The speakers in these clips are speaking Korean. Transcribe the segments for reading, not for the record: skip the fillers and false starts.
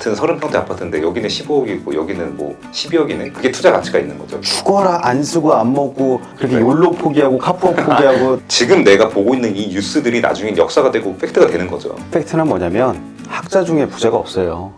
같은 30평대 아파트인데 여기는 15억이고 여기는 뭐 12억이네? 그게 투자 가치가 있는 거죠. 죽어라 안 쓰고 안 먹고 그렇게 네. 욜로 포기하고 카푸어 포기하고 지금 내가 보고 있는 이 뉴스들이 나중에 역사가 되고 팩트가 되는 거죠. 팩트는 뭐냐면 학자 중에 부자가 없어요.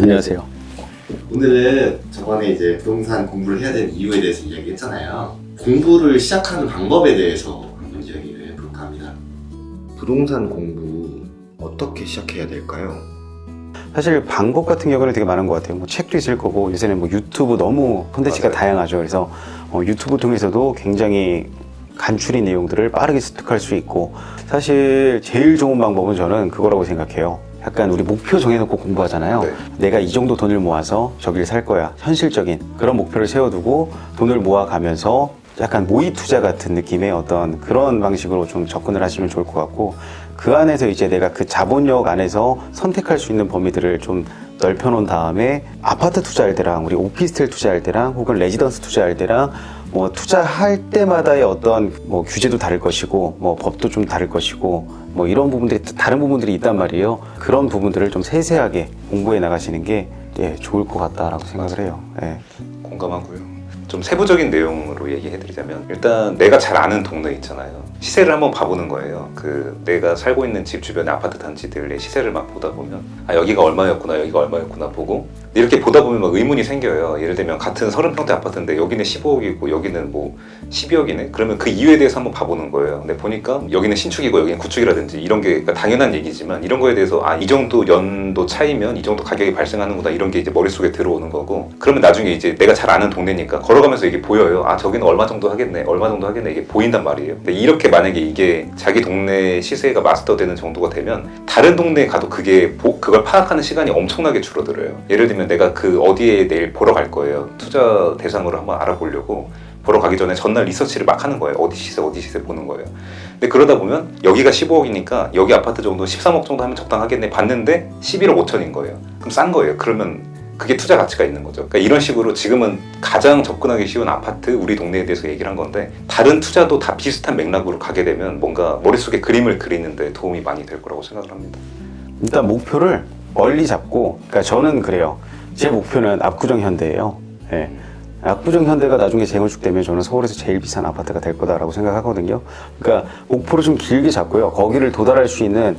안녕하세요. 오늘은 저번에 이제 부동산 공부를 해야 되는 이유에 대해서 이야기했잖아요. 공부를 시작하는 방법에 대해서 한번 이야기를 해볼까 합니다. 부동산 공부 어떻게 시작해야 될까요? 사실 방법 같은 경우는 되게 많은 것 같아요. 뭐 책도 있을 거고 요새는 뭐 유튜브 너무 콘텐츠가 맞아요. 다양하죠. 그래서 유튜브 통해서도 굉장히 간추린 내용들을 빠르게 습득할 수 있고, 사실 제일 좋은 방법은 저는 그거라고 생각해요. 약간 우리 목표 정해놓고 공부하잖아요. 네. 내가 이 정도 돈을 모아서 저기를 살 거야. 현실적인 그런 목표를 세워두고 돈을 모아가면서 약간 모의 투자 같은 느낌의 어떤 그런 방식으로 좀 접근을 하시면 좋을 것 같고, 그 안에서 이제 내가 그 자본력 안에서 선택할 수 있는 범위들을 좀 넓혀놓은 다음에 아파트 투자할 때랑 우리 오피스텔 투자할 때랑 혹은 레지던스 투자할 때랑 뭐 투자할 때마다의 어떤 뭐 규제도 다를 것이고 뭐 법도 좀 다를 것이고 뭐 이런 부분들이 다른 부분들이 있단 말이에요. 그런 부분들을 좀 세세하게 공부해 나가시는 게 좋을 것 같다라고 생각을 해요. 예. 공감하고요. 좀 세부적인 내용으로 얘기해드리자면, 일단 내가 잘 아는 동네 있잖아요. 시세를 한번 봐보는 거예요. 그 내가 살고 있는 집 주변의 아파트 단지들의 시세를 막 보다 보면 여기가 얼마였구나 여기가 얼마였구나 보고, 이렇게 보다 보면 막 의문이 생겨요. 예를 들면 같은 30평대 아파트인데 여기는 15억이고 여기는 뭐 12억이네? 그러면 그 이유에 대해서 한번 봐보는 거예요. 근데 보니까 여기는 신축이고 여기는 구축이라든지 이런 게 당연한 얘기지만, 이런 거에 대해서 이 정도 연도 차이면 이 정도 가격이 발생하는구나, 이런 게 이제 머릿속에 들어오는 거고, 그러면 나중에 이제 내가 잘 아는 동네니까 걸어가면서 이게 보여요. 저기는 얼마 정도 하겠네 얼마 정도 하겠네, 이게 보인단 말이에요. 근데 이렇게 만약에 이게 자기 동네 시세가 마스터되는 정도가 되면 다른 동네에 가도 그걸 파악하는 시간이 엄청나게 줄어들어요. 예를 들면 내가 그 어디에 내일 보러 갈 거예요. 투자 대상으로 한번 알아보려고 보러 가기 전에 전날 리서치를 막 하는 거예요. 어디 시세 보는 거예요. 근데 그러다 보면 여기가 15억이니까 여기 아파트 정도 13억 정도 하면 적당하겠네 봤는데 11억 5천인 거예요. 그럼 싼 거예요. 그러면 그게 투자 가치가 있는 거죠. 그러니까 이런 식으로 지금은 가장 접근하기 쉬운 아파트 우리 동네에 대해서 얘기를 한 건데, 다른 투자도 다 비슷한 맥락으로 가게 되면 뭔가 머릿속에 그림을 그리는데 도움이 많이 될 거라고 생각을 합니다. 일단 목표를 멀리 잡고, 그러니까 저는 그래요. 제 목표는 압구정 현대예요. 예. 압구정 현대가 나중에 재건축되면 저는 서울에서 제일 비싼 아파트가 될 거다라고 생각하거든요. 그러니까 목표를 좀 길게 잡고요. 거기를 도달할 수 있는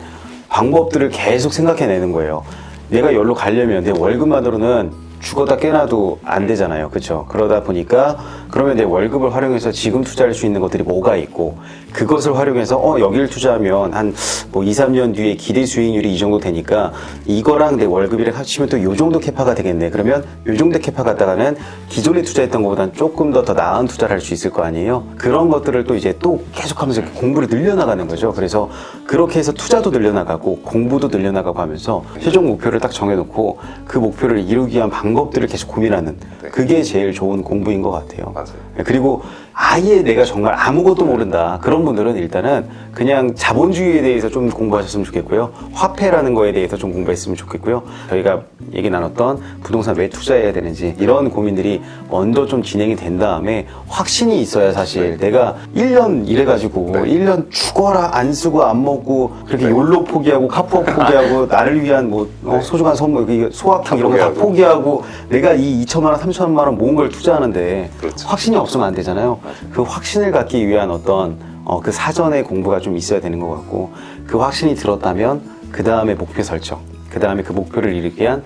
방법들을 계속 생각해내는 거예요. 내가 여기로 가려면 내 월급만으로는 죽어다 깨나도 안 되잖아요. 그렇죠? 그러다 보니까 그러면 내 월급을 활용해서 지금 투자할 수 있는 것들이 뭐가 있고, 그것을 활용해서 여기를 투자하면 한 뭐 2, 3년 뒤에 기대 수익률이 이 정도 되니까 이거랑 내 월급이랑 합치면 또 요 정도 캐파 되겠네. 그러면 요 정도 캐파 갖다가는 기존에 투자했던 것보다는 조금 더 나은 투자를 할 수 있을 거 아니에요. 그런 것들을 또 이제 또 계속하면서 공부를 늘려나가는 거죠. 그래서 그렇게 해서 투자도 늘려나가고 공부도 늘려나가고 하면서 최종 목표를 딱 정해놓고 그 목표를 이루기 위한 방법들을 계속 고민하는, 그게 제일 좋은 공부인 것 같아요. 맞아요. 그리고 아예 내가 정말 아무것도 모른다, 그런 분들은 일단은 그냥 자본주의에 대해서 좀 공부하셨으면 좋겠고요. 화폐라는 거에 대해서 좀 공부했으면 좋겠고요. 저희가 얘기 나눴던 부동산 왜 투자해야 되는지 이런 고민들이 먼저 좀 진행이 된 다음에 확신이 있어야 사실 내가 1년 일해가지고 1년 죽어라 안 쓰고 안 먹고 그렇게 욜로 포기하고 카푸어 포기하고 나를 위한 뭐 소중한 선물, 소확행 이런 거 다 포기하고 내가 이 2천만 원 3천만 원 모은 걸 투자하는데 그렇죠. 확신이 없으면 안 되잖아요. 그 확신을 갖기 위한 어떤 그 사전의 공부가 좀 있어야 되는 것 같고, 그 확신이 들었다면 그 다음에 목표 설정, 그 다음에 그 목표를 이루기 위한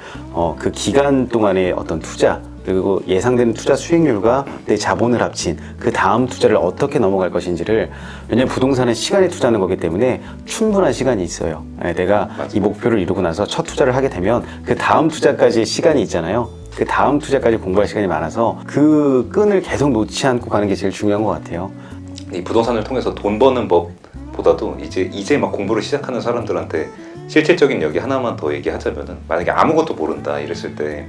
그 기간 동안의 어떤 투자, 그리고 예상되는 투자 수익률과 내 자본을 합친 그 다음 투자를 어떻게 넘어갈 것인지를, 왜냐하면 부동산은 시간에 투자하는 거기 때문에 충분한 시간이 있어요. 내가 이 목표를 이루고 나서 첫 투자를 하게 되면 그 다음 투자까지의 시간이 있잖아요. 그 다음 투자까지 공부할 시간이 많아서 그 끈을 계속 놓지 않고 가는 게 제일 중요한 것 같아요. 이 부동산을 통해서 돈 버는 법보다도 이제 막 공부를 시작하는 사람들한테 실질적인 얘기 하나만 더 얘기하자면은, 만약에 아무것도 모른다 이랬을 때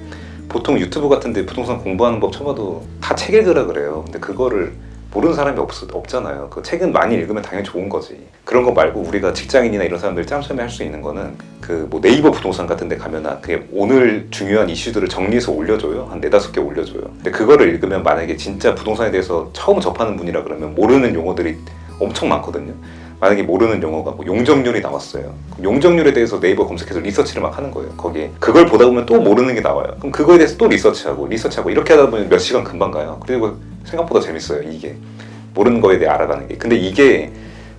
보통 유튜브 같은데 부동산 공부하는 법 쳐봐도 다 책 읽으라 그래요. 근데 그거를 모르는 사람이 없잖아요. 그 책은 많이 읽으면 당연히 좋은 거지. 그런 거 말고 우리가 직장인이나 이런 사람들이 짬짬이 할 수 있는 거는 그 뭐 네이버 부동산 같은 데 가면 그게 오늘 중요한 이슈들을 정리해서 올려줘요. 한 4-5개 올려줘요. 근데 그거를 읽으면 만약에 진짜 부동산에 대해서 처음 접하는 분이라 그러면 모르는 용어들이 엄청 많거든요. 만약에 모르는 용어가 뭐 용적률이 나왔어요. 그럼 용적률에 대해서 네이버 검색해서 리서치를 막 하는 거예요. 거기에 그걸 보다 보면 또 모르는 게 나와요. 그럼 그거에 대해서 또 리서치하고 이렇게 하다 보면 몇 시간 금방 가요. 그리고 생각보다 재밌어요. 이게 모르는 거에 대해 알아가는 게. 근데 이게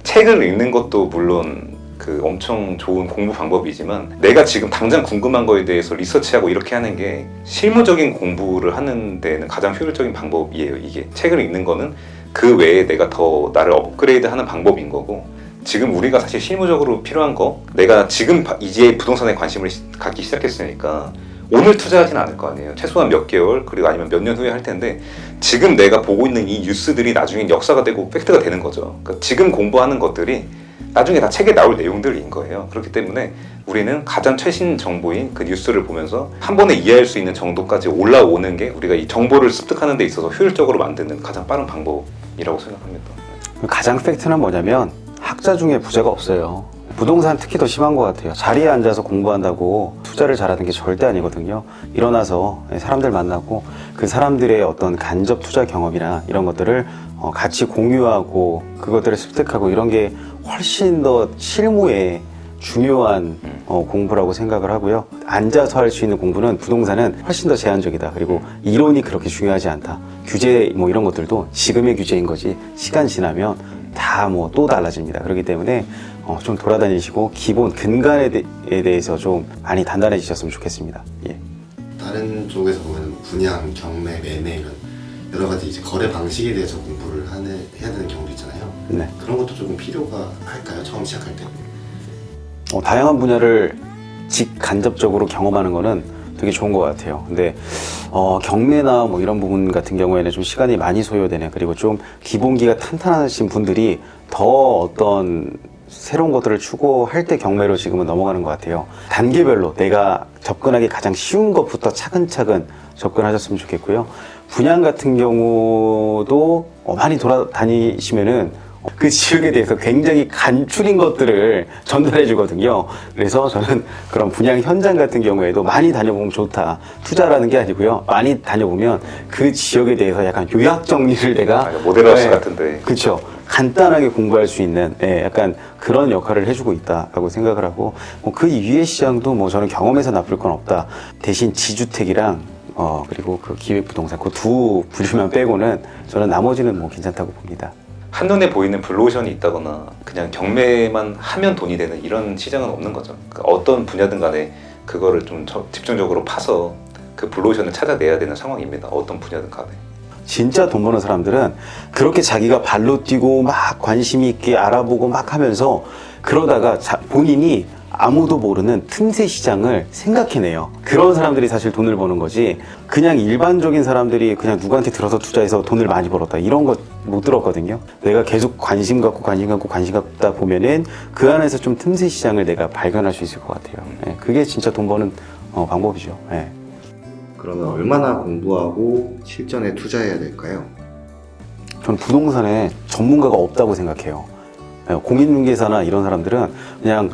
책을 읽는 것도 물론 그 엄청 좋은 공부 방법이지만 내가 지금 당장 궁금한 거에 대해서 리서치하고 이렇게 하는 게 실무적인 공부를 하는 데는 가장 효율적인 방법이에요. 이게 책을 읽는 거는 그 외에 내가 더 나를 업그레이드하는 방법인 거고, 지금 우리가 사실 실무적으로 필요한 거, 내가 지금 이제 부동산에 관심을 갖기 시작했으니까 오늘 투자하진 않을 거 아니에요. 최소한 몇 개월 그리고 아니면 몇 년 후에 할 텐데, 지금 내가 보고 있는 이 뉴스들이 나중에 역사가 되고 팩트가 되는 거죠. 그러니까 지금 공부하는 것들이 나중에 다 책에 나올 내용들인 거예요. 그렇기 때문에 우리는 가장 최신 정보인 그 뉴스를 보면서 한 번에 이해할 수 있는 정도까지 올라오는 게 우리가 이 정보를 습득하는 데 있어서 효율적으로 만드는 가장 빠른 방법이라고 생각합니다. 가장 팩트는 뭐냐면 학자 중에 부자가 없어요. 부동산 특히 더 심한 것 같아요. 자리에 앉아서 공부한다고 투자를 잘하는 게 절대 아니거든요. 일어나서 사람들 만나고 그 사람들의 어떤 간접 투자 경험이나 이런 것들을 같이 공유하고 그것들을 습득하고 이런 게 훨씬 더 실무에 중요한 공부라고 생각을 하고요. 앉아서 할 수 있는 공부는 부동산은 훨씬 더 제한적이다. 그리고 이론이 그렇게 중요하지 않다. 규제 뭐 이런 것들도 지금의 규제인 거지 시간 지나면 다 뭐 또 달라집니다. 그렇기 때문에 좀 돌아다니시고 기본 근간에 대해서 좀 많이 단단해지셨으면 좋겠습니다. 예. 다른 쪽에서 보면 분양, 경매, 매매 이런 여러 가지 이제 거래 방식에 대해서 공부를 해야 되는 경우도 있잖아요. 네. 그런 것도 조금 필요가 할까요? 처음 시작할 때? 다양한 분야를 직간접적으로 경험하는 거는 되게 좋은 것 같아요. 근데 경매나 뭐 이런 부분 같은 경우에는 좀 시간이 많이 소요되네. 그리고 좀 기본기가 탄탄하신 분들이 더 어떤 새로운 것들을 추구할 때 경매로 지금은 넘어가는 것 같아요. 단계별로 내가 접근하기 가장 쉬운 것부터 차근차근 접근하셨으면 좋겠고요. 분양 같은 경우도 많이 돌아다니시면은 그 지역에 대해서 굉장히 간추린 것들을 전달해 주거든요. 그래서 저는 그런 분양 현장 같은 경우에도 많이 다녀보면 좋다. 투자라는 게 아니고요. 많이 다녀보면 그 지역에 대해서 약간 요약 정리를 내가 모델하우스 같은데. 그렇죠. 간단하게 공부할 수 있는 약간 그런 역할을 해주고 있다라고 생각을 하고, 그 이외의 시장도 뭐 저는 경험해서 나쁠 건 없다. 대신 지주택이랑 그리고 그 기획부동산 그 두 부류만 빼고는 저는 나머지는 뭐 괜찮다고 봅니다. 한눈에 보이는 블루오션이 있다거나 그냥 경매만 하면 돈이 되는 이런 시장은 없는 거죠. 그러니까 어떤 분야든 간에 그거를 좀 집중적으로 파서 그 블루오션을 찾아내야 되는 상황입니다. 어떤 분야든 간에. 진짜 돈 버는 사람들은 그렇게 자기가 발로 뛰고 막 관심 있게 알아보고 막 하면서 그러다가 본인이 아무도 모르는 틈새 시장을 생각해내요. 그런 사람들이 사실 돈을 버는 거지, 그냥 일반적인 사람들이 그냥 누구한테 들어서 투자해서 돈을 많이 벌었다 이런 거 못 들었거든요. 내가 계속 관심 갖다 보면은 그 안에서 좀 틈새 시장을 내가 발견할 수 있을 것 같아요. 그게 진짜 돈 버는 방법이죠. 그러면 얼마나 공부하고 실전에 투자해야 될까요? 저는 부동산에 전문가가 없다고 생각해요. 공인중개사나 이런 사람들은 그냥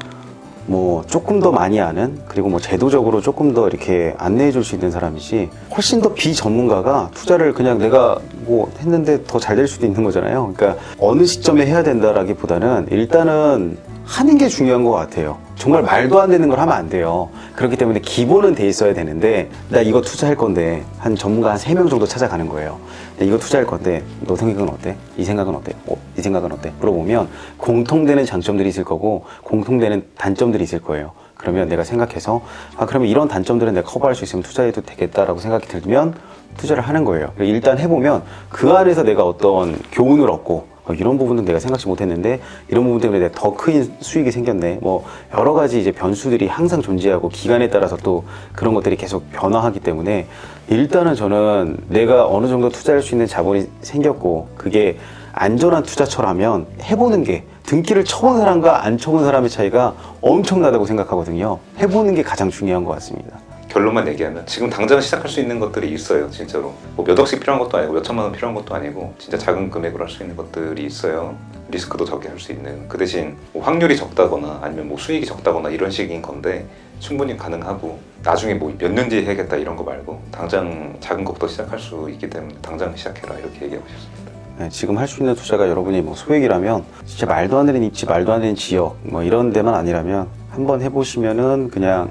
뭐 조금 더 많이 아는, 그리고 뭐 제도적으로 조금 더 이렇게 안내해 줄 수 있는 사람이지, 훨씬 더 비전문가가 투자를 그냥 내가 뭐 했는데 더 잘 될 수도 있는 거잖아요. 그러니까 어느 시점에 해야 된다라기보다는 일단은 하는 게 중요한 것 같아요. 정말 말도 안 되는 걸 하면 안 돼요. 그렇기 때문에 기본은 돼 있어야 되는데, 나 이거 투자할 건데 한 전문가 한 3명 정도 찾아가는 거예요. 이거 투자할 건데 너 생각은 어때? 이 생각은 어때? 이 생각은 어때? 물어보면 공통되는 장점들이 있을 거고 공통되는 단점들이 있을 거예요. 그러면 내가 생각해서 그러면 이런 단점들은 내가 커버할 수 있으면 투자해도 되겠다라고 생각이 들면 투자를 하는 거예요. 일단 해보면 그 안에서 내가 어떤 교훈을 얻고, 이런 부분은 내가 생각지 못했는데 이런 부분 때문에 내가 더 큰 수익이 생겼네. 뭐 여러 가지 이제 변수들이 항상 존재하고 기간에 따라서 또 그런 것들이 계속 변화하기 때문에, 일단은 저는 내가 어느 정도 투자할 수 있는 자본이 생겼고 그게 안전한 투자처라면 해보는 게, 등기를 쳐본 사람과 안 쳐본 사람의 차이가 엄청나다고 생각하거든요. 해보는 게 가장 중요한 것 같습니다. 결론만 얘기하면 지금 당장 시작할 수 있는 것들이 있어요. 진짜로 뭐 몇 억씩 필요한 것도 아니고 몇 천만 원 필요한 것도 아니고 진짜 작은 금액으로 할 수 있는 것들이 있어요. 리스크도 적게 할 수 있는. 그 대신 뭐 확률이 적다거나 아니면 뭐 수익이 적다거나 이런 식인 건데 충분히 가능하고 나중에 뭐 몇 년 뒤에 해야겠다 이런 거 말고 당장 작은 것부터 시작할 수 있기 때문에 당장 시작해라 이렇게 얘기하고 싶습니다. 네, 지금 할 수 있는 투자가 여러분이 뭐 소액이라면 진짜 말도 안 되는 입지, 말도 안 되는 지역 뭐 이런 데만 아니라면 한번 해보시면은 그냥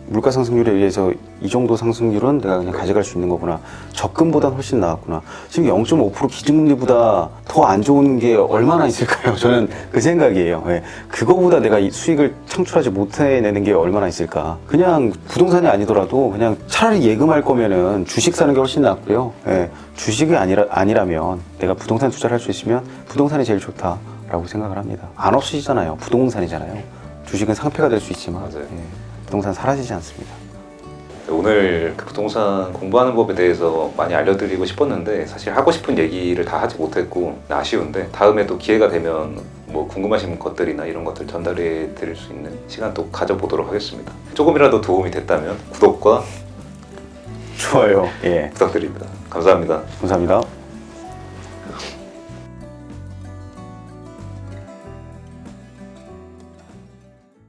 물가 상승률에 의해서 이 정도 상승률은 내가 그냥 가져갈 수 있는 거구나. 적금보다 훨씬 나았구나. 지금 0.5% 기준금리보다 더 안 좋은 게 얼마나 있을까요? 저는 그 생각이에요. 예. 그거보다 내가 이 수익을 창출하지 못해내는 게 얼마나 있을까. 그냥 부동산이 아니더라도 그냥 차라리 예금할 거면은 주식 사는 게 훨씬 낫고요. 예. 주식이 아니라면 내가 부동산 투자를 할 수 있으면 부동산이 제일 좋다라고 생각을 합니다. 안 없으시잖아요. 부동산이잖아요. 주식은 상패가 될 수 있지만 맞아요. 예. 부동산 사라지지 않습니다. 오늘 그 부동산 공부하는 법에 대해서 많이 알려드리고 싶었는데 사실 하고 싶은 얘기를 다 하지 못했고 아쉬운데 다음에 또 기회가 되면 뭐 궁금하신 것들이나 이런 것들 전달해 드릴 수 있는 시간 또 가져보도록 하겠습니다. 조금이라도 도움이 됐다면 구독과 좋아요. 예. 부탁드립니다. 감사합니다. 감사합니다.